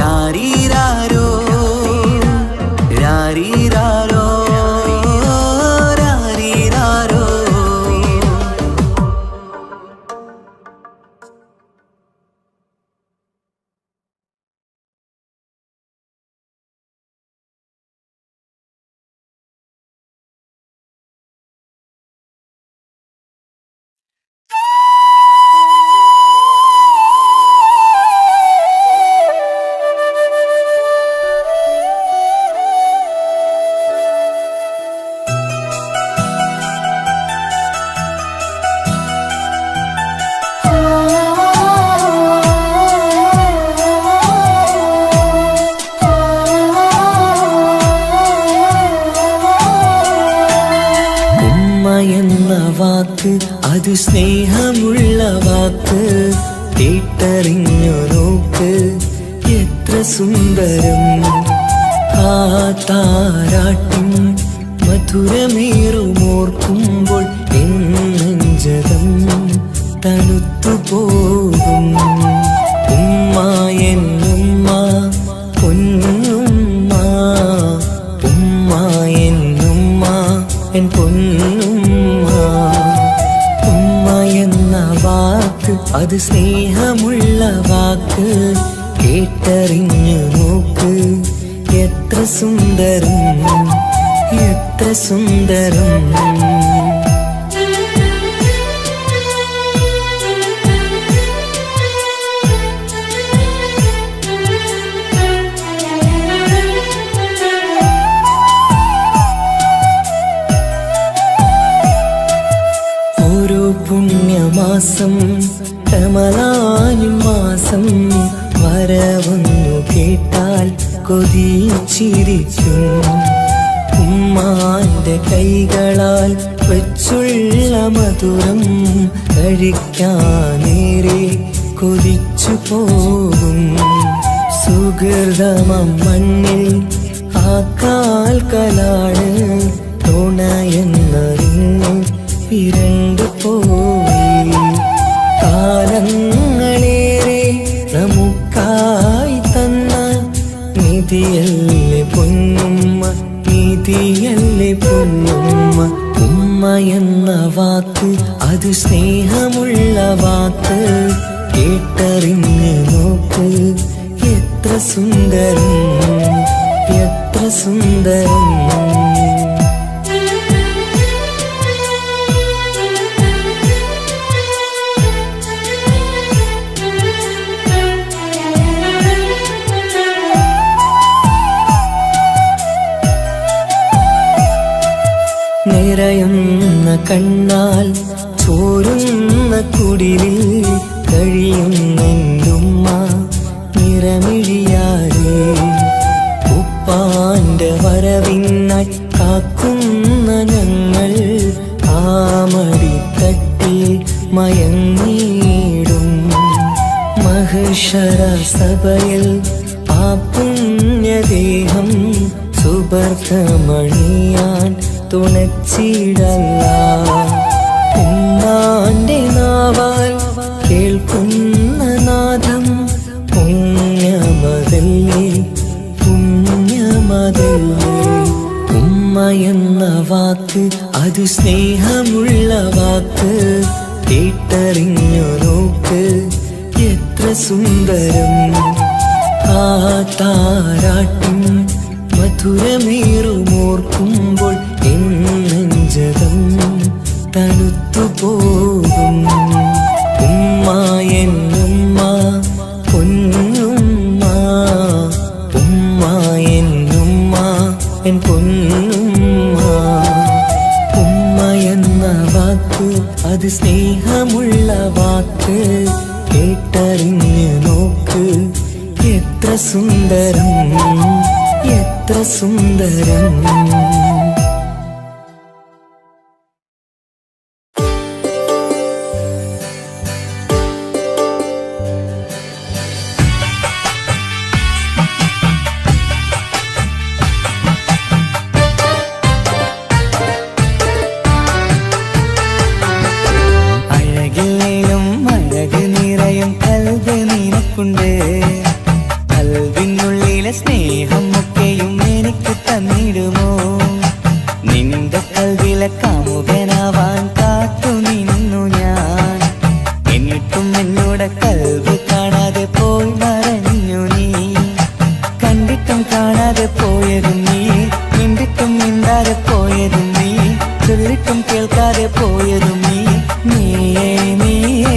രാരീരാരോ രാരീരാരോ രാരീരാരോ ഉമ്മ എന്ന വാക്ക് അത് സ്നേഹമുള്ള വാക്ക് കേട്ടറിഞ്ഞു നോക്ക് എത്ര സുന്ദരം ആ താരാട്ടും മധുരമേറുമോർക്കുമ്പോൾ എൻ നെഞ്ചകം തണുത്തു പോകും ഉമ്മ എന്നുമ്മ പൊന്നുമ്മ ഉമ്മ എന്നുമ്മ എൻ പൊന്നുമ്മ ഉമ്മ എന്ന വാക്ക് അത് സ്നേഹമുള്ള വാക്ക് കേട്ടറിഞ്ഞു നോക്ക് എത്ര സുന്ദരം എത്ര സുന്ദരം ഓരോ പുണ്യമാസം റമളാൻ മാസം വരവന്നു കേട്ടാൽ കൊതിച്ചിരിക്കും ഉമ്മാന്റെ കൈകളാൽ വെച്ചുള്ള മധുരം കഴിക്കാനേറെ കൊതിച്ചു പോകും സുഹൃതമം മണ്ണിൽ ആ കാൽക്കലാണ് തുണയെന്നറിഞ്ഞു പിരണ്ടു പോയി കാലങ്ങളേറെ നമുക്കായി തന്ന നിധിയല്ലേ പൊന്നുമ്മ നിധിയല്ലേ പൊന്നുമ്മ ഉമ്മ എന്ന വാക്ക് അത് അത് സ്നേഹമുള്ള വാക്ക് കേട്ടറിഞ്ഞ് നോക്ക് എത്ര സുന്ദരം എത്ര സുന്ദരം നിറയുന്ന കണ്ണാൽ ചോരുന്ന കുടിലിൽ കഴിയുന്നുമ്മ നിറമിഴിയാതെ ഉപ്പാന്റെ വരവിനായി കാക്കുന്ന ഞങ്ങൾ ആമടിത്തട്ടിൽ മയങ്ങിയിടും മഹ്ശറ സഭയിൽ ആ പുണ്യദേഹം സുബർക്കമണിയാൻ തുണച്ചിടല്ല ഉമ്മാന്റെ നാവാൽ കേൾക്കുന്ന നാദം പുണ്യമതല്ലേ പുണ്യമതല്ലേ ഉമ്മ എന്ന വാക്ക് അത് സ്നേഹമുള്ള വാക്ക് കേട്ടറിഞ്ഞു നോക്ക് എത്ര സുന്ദരം ആ താരാട്ടും മധുരമേറുമോർക്കുമ്പോൾ നെഞ്ചകം തണുത്തു പോകും ഉമ്മ എന്നുമ്മ പൊന്നുമ്മ ഉമ്മ എന്നുമ്മ എൻ പൊന്നുമ്മ ഉമ്മ എന്ന വാക്ക് അത് സ്നേഹമുള്ള വാക്ക് കേട്ടറിഞ്ഞ് നോക്ക് എത്ര സുന്ദരം എത്ര സുന്ദരം അഴകിലും അഴക് നിറയും കൽബ് നിനക്കുണ്ട് കൽബിനുള്ളിലെ സ്നേഹം ഒക്കെയും എനിക്ക് തന്നിടുമോ നിന്റെ കൽബിലെ കാമുകനാവാൻ കാത്തു നിന്നു ഞാൻ എന്നിട്ടും എന്നോട് കൽബ് കാണാതെ പോയി മറഞ്ഞു നീ കണ്ടിട്ടും കാണാതെ പോയതും നീ മിണ്ടിട്ടും മിണ്ടാതെ പോയതും നീ ചൊല്ലിട്ടും കേൾക്കാതെ പോയതും നീ നീയേ നീയേ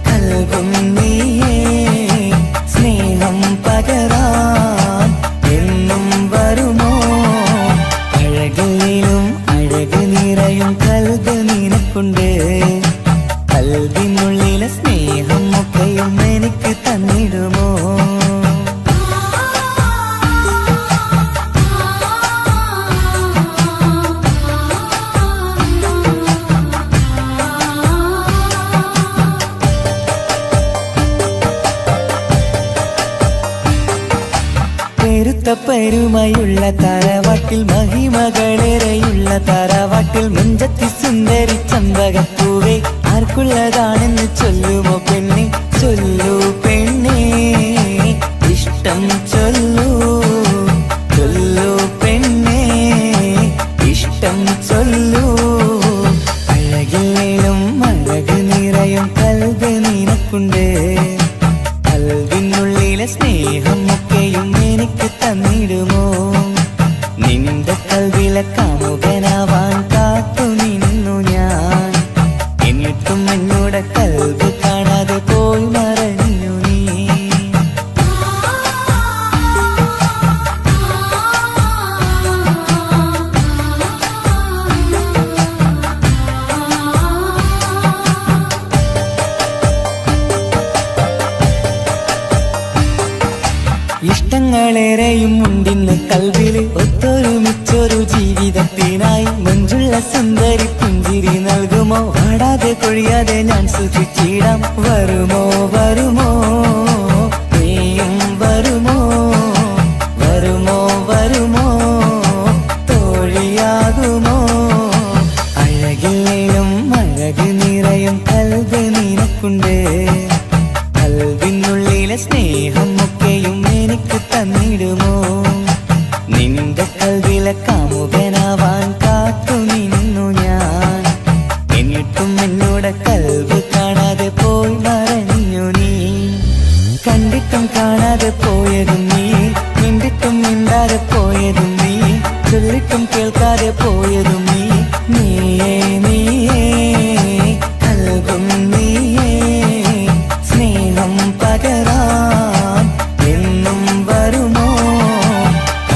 കൽബും നീയേ സ്നേഹം പകരാൻ എന്നും വരുമോ അഴകിലും അഴക് നിറയും കൽബ് നിനക്കുണ്ട് കൽബിനുള്ളിലെ സ്നേഹം ഒക്കെയും എനിക്ക് തന്നിടുമോ പെരുമയുള്ള തറവാട്ടിൽ മഹിമകളേറെയുള്ള തറവാട്ടിൽ മുഞ്ചത്തി സുന്ദരി ചമ്പകപ്പൂവേ ആർക്കുള്ളതാണെന്ന് ചൊല്ലുമോ പെണ്ണെ ചൊല്ലൂ പെണ്ണേ ഇഷ്ടം ചൊല്ലൂ ചൊല്ലൂ പെണ്ണേ ഇഷ്ടം ചൊല്ലൂ അഴകിലും അഴക് നിറയും കൽബ് നിനക്കുണ്ട് കൽബിനുള്ളിലെ സ്നേഹം ഒക്കെയും എനിക്ക് തന്നിടുമോ നിന്റെ കൽബിലെ കാമുകനാവാൻ കാത്തു നിന്നു ഞാൻ എന്നിട്ടും എന്നോട് കൽബ് കാണാതെ പോയി മറഞ്ഞു നീ ഇഷ്ടങ്ങളേറെയും ഉണ്ടിന്ന് കൽവില് ഒത്തൊരുമിച്ചൊരു ജീവിതത്തിനായി മഞ്ജുള്ള സുന്ദരി പുഞ്ചിരി നൽകുമോ വാടാതെ കൊഴിയാതെ ഞാൻ സൂക്ഷിച്ചിടാം വരുമോ വരുമോ നീയും വരുമോ വരുമോ വരുമോ തോഴിയാകുമോ അഴകിലും അഴക് നിറയും കൽബ് നിനക്കുണ്ട് കൽബിനുള്ളിലെ സ്നേഹം ഒക്കെയും എനിക്ക് തന്നിടുമോ നിന്റെ കൽബിലെ കാമുകനാവാൻ കാത്തു നിന്നു ഞാൻ എന്നിട്ടും എന്നോട് കൽവ് കാണാതെ പോയി മറഞ്ഞു നീ. കണ്ടിട്ടും കാണാതെ പോയതും നീ, മിണ്ടിട്ടും മിണ്ടാതെ പോയതും നീ, ചൊല്ലിട്ടും കേൾക്കാതെ പോയതും നീ. നീയേ നീയേ കൽവും നീയേ, സ്നേഹം പകരാൻ എന്നും വരുമോ?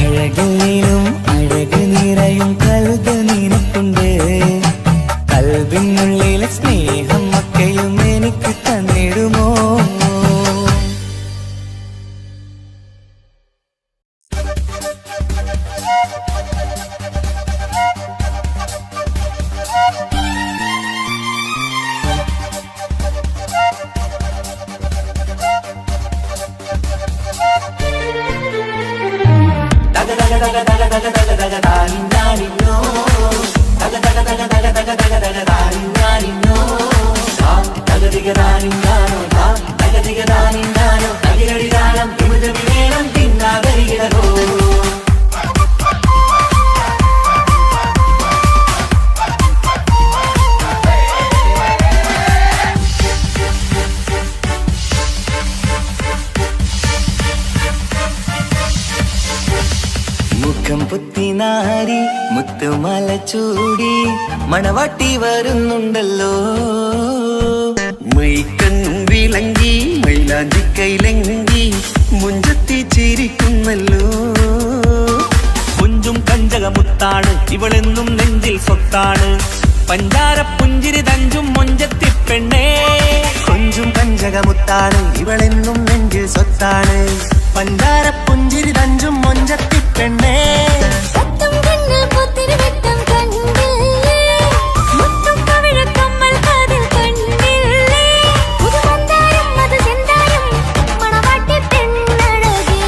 അഴകിലും അഴക് നിറയും കൽവ് നിനക്കുണ്ട്. കൽവിനുള്ളിലെ സ്നേഹം ഒക്കെയും എനിക്ക് തന്നിടുമോ? മുഖം പുത്തിനാരി മുത്തുമല ചൂടി മണവാട്ടി വരുന്നുണ്ടല്ലോ. മൈക്കണ്ണും വിളങ്ങി മൈലാഞ്ചി കൈലങ്കി മുഞ്ചത്തി ചിരിക്കുന്നല്ലോ. കുഞ്ചും കഞ്ചകമുത്താണ് ഇവളെന്നും നെഞ്ചിൽ സ്വത്താണ്. പഞ്ചാര പുഞ്ചിരി തഞ്ചും മൊഞ്ചത്തി പെണ്ണേ. കൊഞ്ചും പഞ്ചകമുത്താണ് ഇവളെന്നും നെഞ്ചിൽ സ്വത്താണ്. പഞ്ചാര പുഞ്ചിരി തഞ്ചും മൊഞ്ചത്തി പെണ്ണേ. സത്തം കണ്ണിൽ പൊത്തിരി വെട്ടം കണ്ടില്ലേ, മുത്തും പവിഴക്കമ്മൽ കാതിൽ കണ്ടില്ലേ, പുതുമന്ദാരം അത് ചെന്താരം മണവാട്ടി പെണ്ണഴകേ.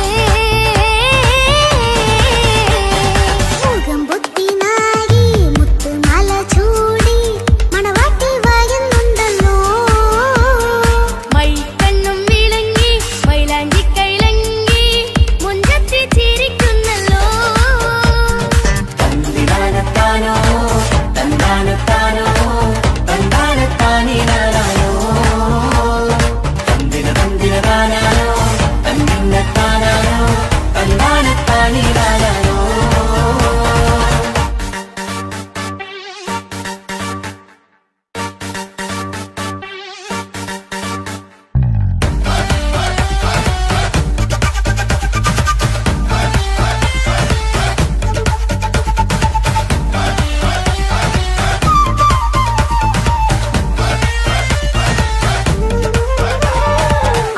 മുഖം പൊത്തി നാരി മുത്തുമാല ചൂടി മണവാട്ടി വായുന്നുണ്ടല്ലോ. മൈക്കണ്ണും വിളങ്ങി മൈലാഞ്ചി കൈലങ്കി മുഞ്ചത്തി ചിരിക്കുന്നല്ലോ. തന്തിനാനത്താനോ തന്താനത്താനോ തന്താനത്താനിനാനോ തന്തിന തന്തിനതാനാനോ തന്തിന്നത്താനാനോ തന്താനത്താനിനാനോ.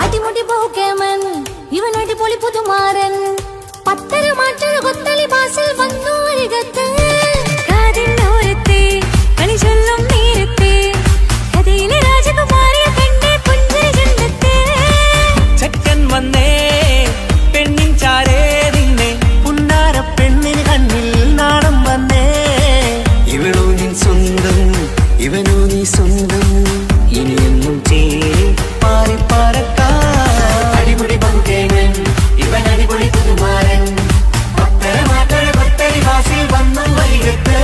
അടിമുടി പോകേമൻ ഇവൻ അടിപൊളി പുതുമാരൻ. പത്തര മാറ്റൊരു കൊത്തളി ബാസിൽ വന്നു അരികത്ത്. കാതിന്നോരത്തെ കളി ചൊല്ലും നേരത്തെ കഥയിലെ രാജകുമാരിയെ കണ്ടേ പുഞ്ചിരി ചുണ്ടത്തെ. ചെക്കൻ വന്നേ പെണ്ണിൻ ചാരേ നിന്നെ. പുന്നാര പെണ്ണിന് കണ്ണിൽ നാണം വന്നേ. ഇവളോ നിൻ സ്വന്തം ഇവനോ നീ സ്വന്തം. ഇനിയെന്നും ചേരി പാറി പറക്കാം. അടിപൊളി പങ്കുകേമൻ ഇവൻ അടിപൊളി പുതുമാരൻ. പത്തര മാറ്റൊരു കൊത്തളി ബാസിൽ വന്നു വരികത്ത്.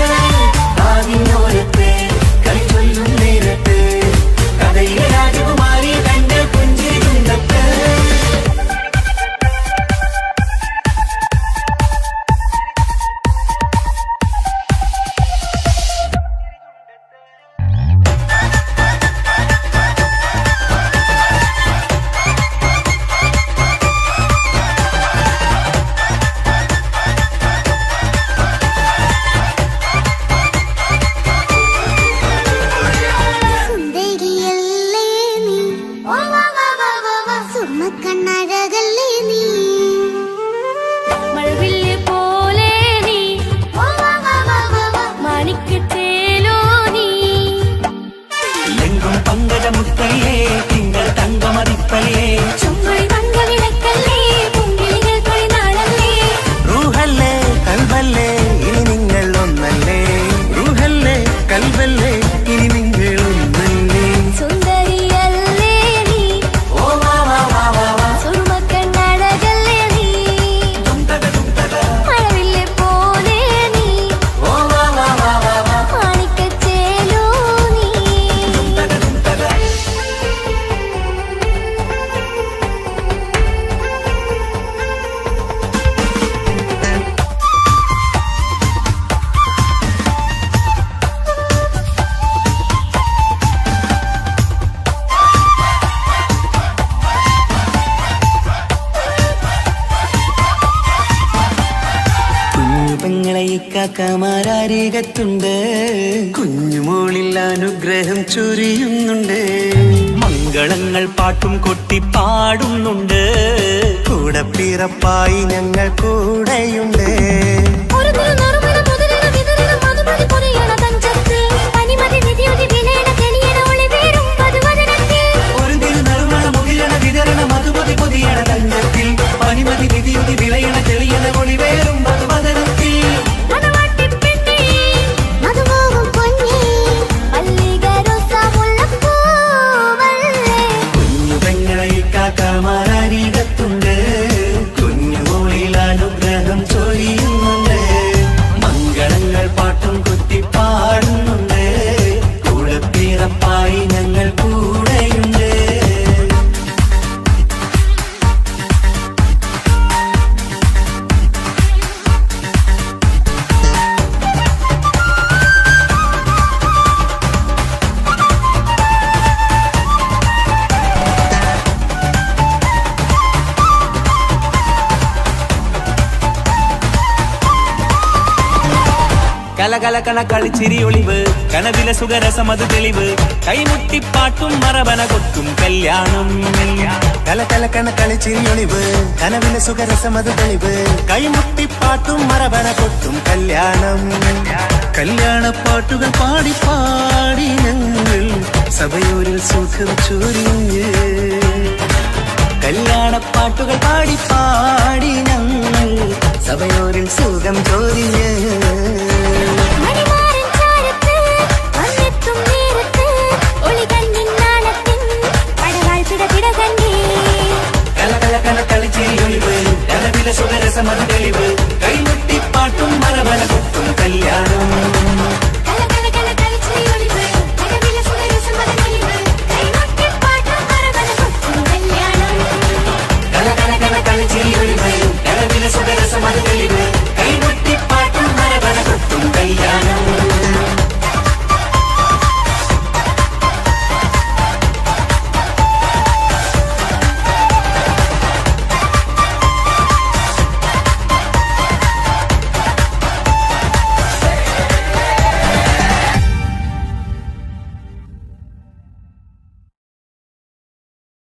കാതിന്നോരത്ത് കളി ചൊല്ലും നേരത്ത് കഥയിലെ രാജകുമാരി കണ്ട് പുഞ്ചിരി ചുണ്ടത്ത്. സുന്ദരിയല്ലേ നീ, സുർമ്മക്കണ്ണഴകല്ലേ നീ, മഴവില്ല് പോലെ നീ, മാണിക്കത്തേലോ നീ. എങ്കും പങ്കജമുത്തല്ലേ തിങ്കൾ തങ്കമതിപ്പല്ലേ. ചുമഴി മംഗവിളക്കല്ലേ പൂങ്കിളികൾ തൊഴിനാളല്ലേ. റൂഹല്ലേ കൽബല്ലേ ഇനി നിങ്ങൾ ഒന്നല്ലേ. റൂഹല്ലേ കൽബല്ലേ ഇനി നിങ്ങൾ ഒന്നല്ലേ. സുന്ദരിയല്ലേ നീ, സുർമ്മക്കണ്ണഴകല്ലേ നീ, മഴവില്ല് പോലെ നീ, മാണിക്കത്തേലോ നീ. അരികത്തുണ്ട്, കുഞ്ഞുമോളിൽ അനുഗ്രഹം ചൊരിയുന്നുണ്ട്. മംഗളങ്ങൾ പാട്ടും കൊട്ടി പാടുന്നുണ്ട്. കൂടെ പിറപ്പായി ഞങ്ങൾ കൂടെയുണ്ട്. ഒരു തിരുനറുമണ മുതലിന വിതരണ മധുമതി പൊരിയണ തഞ്ചത്തിൽ പനിമതി നിധിയുതി വിലയണ തെളിയണ ഒളിവേറും മധുവദനത്തിൽ. ഒരു തിരുനറുമണ മുകിലണ വിതരണ മധുമതി പൊതിയണ തഞ്ചത്തിൽ പനിമതി നിധിയുതി വിളയണ തെളിയണ ഒളിവേറും മധുവദനത്തിൽ. മണവാട്ടിപ്പെണ്ണേ, മധുമോഹം പൊന്നേ, മല്ലികരൊത്ത മുല്ലപ്പൂവല്ലേ. കുഞ്ഞു പെങ്ങളെ കാക്കാമാരരികത്തുണ്ട്, കുഞ്ഞുമോളിൽ അനുഗ്രഹം ചൊരിയുന്നുണ്ട്. മംഗളങ്ങൾ പാട്ടും കുത്തി പാടുന്നുണ്ട്. കൂടെ പിറപ്പായി ഞങ്ങൾ കൂടെയുണ്ട്. കലകലകണ കളിച്ചിരി ഒളിവ്, കനവിലെ സുഖരസമത് തെളിവ്, കൈമുട്ടിപ്പാട്ടും മറവന കൊട്ടും കല്യാണം. കലകലക്കണ കളിച്ചിരിയൊളിവ്, കനവിലെ സുഖരസമത് തെളിവ്, കൈമുട്ടിപ്പാട്ടും മറവന കൊട്ടും കല്യാണം. കല്യാണപ്പാട്ടുകൾ പാടി പാടി ഞങ്ങൾ സഭയൂരിൽ സുഖം ചൊരിഞ്ഞ്. കല്യാണപ്പാട്ടുകൾ പാടി പാടി ഞങ്ങൾ സഭയോരിൽ സുഖം ചൊരിഞ്ഞ്. മണിമാരൻ ചാരത്ത് വന്നെത്തും നേരത്ത് ഒളികണ്ണിൻ നാണത്തിൻ പടവാൾ പിടപിട കണ്ടേ. കലകലകണ കളിച്ചിരിയൊളിവ്, കനവിലെ സുഖരസമത് തെളിവ്, കൈമുട്ടിപ്പാട്ടും മറവന കൊട്ടും കല്യാണം.